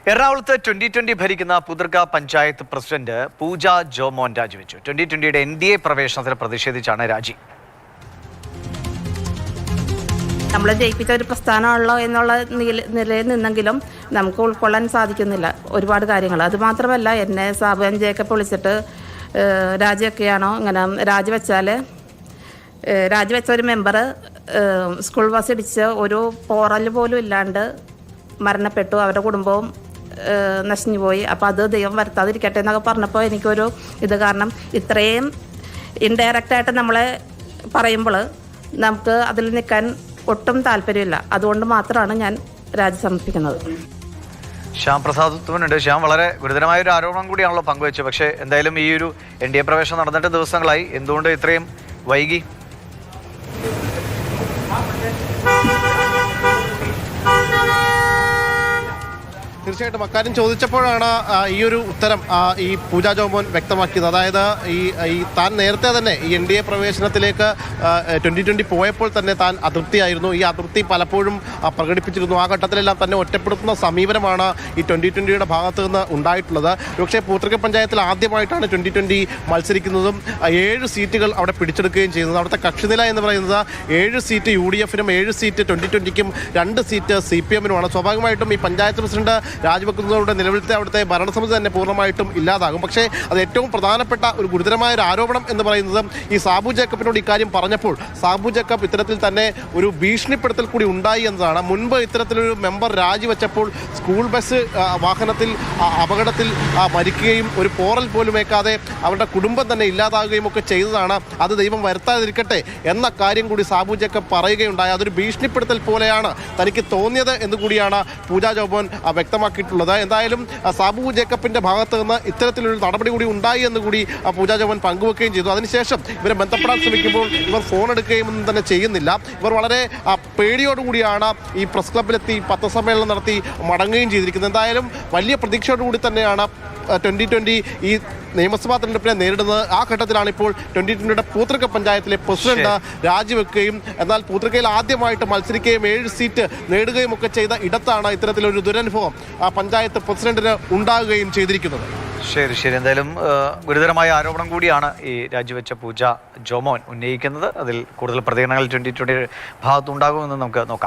എറണാകുളത്ത് 2020 ഭരിക്കുന്ന പുതൃക്ക പഞ്ചായത്ത് പ്രസിഡന്റ് പൂജ ജോമോൻ രാജിവെച്ചു. 2020യുടെ NDA പ്രവേശനത്തിൽ പ്രതിഷേധിച്ചാണ് രാജി. നമ്മൾ ജയിപ്പിച്ച ഒരു പ്രസ്ഥാനമുള്ളോ എന്നുള്ള നിലയിൽ നിന്നെങ്കിലും നമുക്ക് ഉൾക്കൊള്ളാൻ സാധിക്കുന്നില്ല ഒരുപാട് കാര്യങ്ങൾ. അതുമാത്രമല്ല, എന്നെ സാബു ജേക്കബ് വിളിച്ചിട്ട് രാജിയൊക്കെയാണോ, ഇങ്ങനെ രാജിവെച്ച ഒരു മെമ്പർ സ്കൂൾ ബസ് ഇടിച്ച് ഒരു പോറൽ പോലും ഇല്ലാണ്ട് മരണപ്പെട്ടു, അവരുടെ കുടുംബവും നശിഞ്ഞു പോയി. അപ്പോൾ അത് ദൈവം വരുത്താതിരിക്കട്ടെ എന്നൊക്കെ പറഞ്ഞപ്പോൾ എനിക്കൊരു കാരണം ഇത്രയും ഇൻഡയറക്റ്റായിട്ട് നമ്മളെ പറയുമ്പോൾ നമുക്ക് അതിൽ നിൽക്കാൻ ഒട്ടും താല്പര്യമില്ല. അതുകൊണ്ട് മാത്രമാണ് ഞാൻ രാജി സമർപ്പിക്കുന്നത്. ശ്യാം പ്രസാദ് തുമ്മനുണ്ട്. ശ്യാം, വളരെ ഗുരുതരമായ ഒരു ആരോപണം കൂടിയാണല്ലോ പങ്കുവെച്ചത്. പക്ഷേ എന്തായാലും ഈ ഒരു NDA പ്രവേശനം നടന്നിട്ട് ദിവസങ്ങളായി, എന്തുകൊണ്ട് ഇത്രയും വൈകി? തീർച്ചയായിട്ടും അക്കാര്യം ചോദിച്ചപ്പോഴാണ് ഈ ഒരു ഉത്തരം ഈ പൂജ ജോമോൻ വ്യക്തമാക്കിയത്. അതായത് ഈ താൻ നേരത്തെ തന്നെ ഈ NDA പ്രവേശനത്തിലേക്ക് 2020 പോയപ്പോൾ തന്നെ താൻ അതൃപ്തിയായിരുന്നു. ഈ അതൃപ്തി പലപ്പോഴും പ്രകടിപ്പിച്ചിരുന്നു. ആ ഘട്ടത്തിലെല്ലാം തന്നെ ഒറ്റപ്പെടുത്തുന്ന സമീപനമാണ് ഈ 2020യുടെ ഭാഗത്ത് നിന്ന് ഉണ്ടായിട്ടുള്ളത്. പക്ഷേ പുതൃക്ക പഞ്ചായത്തിൽ ആദ്യമായിട്ടാണ് 2020 മത്സരിക്കുന്നതും 7 സീറ്റുകൾ അവിടെ പിടിച്ചെടുക്കുകയും ചെയ്യുന്നത്. അവിടുത്തെ കക്ഷിനില എന്ന് പറയുന്നത് 7 സീറ്റ് UDF-നും 7 സീറ്റ് 2020ക്കും 2 സീറ്റ് CPM-നുമാണ്. സ്വാഭാവികമായിട്ടും ഈ പഞ്ചായത്ത് പ്രസിഡന്റ് രാജിവെക്കുന്നതോടെ നിലവിലത്തെ അവിടുത്തെ ഭരണസമിതി തന്നെ പൂർണ്ണമായിട്ടും ഇല്ലാതാകും. പക്ഷേ അത് ഏറ്റവും പ്രധാനപ്പെട്ട ഒരു ഗുരുതരമായ ഒരു ആരോപണം എന്ന് പറയുന്നത് ഈ സാബു ജേക്കബിനോട് ഇക്കാര്യം പറഞ്ഞപ്പോൾ സാബു ജേക്കബ് ഇത്തരത്തിൽ തന്നെ ഒരു ഭീഷണിപ്പെടുത്തൽ കൂടി ഉണ്ടായി എന്നതാണ്. മുൻപ് ഇത്തരത്തിലൊരു മെമ്പർ രാജിവെച്ചപ്പോൾ സ്കൂൾ ബസ് വാഹനത്തിൽ അപകടത്തിൽ മരിക്കുകയും ഒരു പോറൽ പോലും ഏക്കാതെ അവരുടെ കുടുംബം തന്നെ ഇല്ലാതാകുകയും ഒക്കെ ചെയ്തതാണ്. അത് ദൈവം വരുത്താതിരിക്കട്ടെ എന്ന കാര്യം കൂടി സാബു ജേക്കബ് പറയുകയുണ്ടായി. അതൊരു ഭീഷണിപ്പെടുത്തൽ പോലെയാണ് തനിക്ക് തോന്നിയത് എന്നുകൂടിയാണ് പൂജ ജോമോൻ വ്യക്തമാക്കിയിട്ടുള്ളത്. എന്തായാലും സാബു ജേക്കബിന്റെ ഭാഗത്ത് നിന്ന് ഇത്തരത്തിലൊരു നടപടി കൂടി ഉണ്ടായി എന്ന് കൂടി പൂജ ജോമോൻ പങ്കുവെക്കുകയും ചെയ്തു. അതിനുശേഷം ഇവരെ ബന്ധപ്പെടാൻ ശ്രമിക്കുമ്പോൾ ഇവർ ഫോൺ എടുക്കുകയൊന്നും തന്നെ ചെയ്യുന്നില്ല. ഇവർ വളരെ പേടിയോടുകൂടിയാണ് ഈ പ്രസ് ക്ലബിലെത്തി പത്രസമ്മേളനം നടത്തി മടങ്ങുകയും ചെയ്തിരിക്കുന്നത്. എന്തായാലും വലിയ പ്രതീക്ഷയോടുകൂടി തന്നെയാണ് 2020 ഈ നിയമസഭാ തെരഞ്ഞെടുപ്പിനെ നേരിടുന്നത്. ആ ഘട്ടത്തിലാണ് ഇപ്പോൾ 2020യുടെ പൂതൃക്ക പഞ്ചായത്തിലെ പ്രസിഡന്റ് രാജിവെക്കുകയും എന്നാൽ പൂതൃക്കയിൽ ആദ്യമായിട്ട് മത്സരിക്കുകയും 7 സീറ്റ് നേടുകയും ഒക്കെ ചെയ്ത ഇടത്താണ് ഇത്തരത്തിലൊരു ദുരനുഭവം പഞ്ചായത്ത് പ്രസിഡന്റിന് ഉണ്ടാകുകയും ചെയ്തിരിക്കുന്നത്. ശരി. എന്തായാലും ഗുരുതരമായ ആരോപണം കൂടിയാണ് ഈ രാജിവെച്ച പൂജ ജോമോൻ ഉന്നയിക്കുന്നത്. അതിൽ കൂടുതൽ പ്രതികരണങ്ങൾ 2020 ഭാഗത്തുണ്ടാകുമെന്ന് നമുക്ക് നോക്കാം.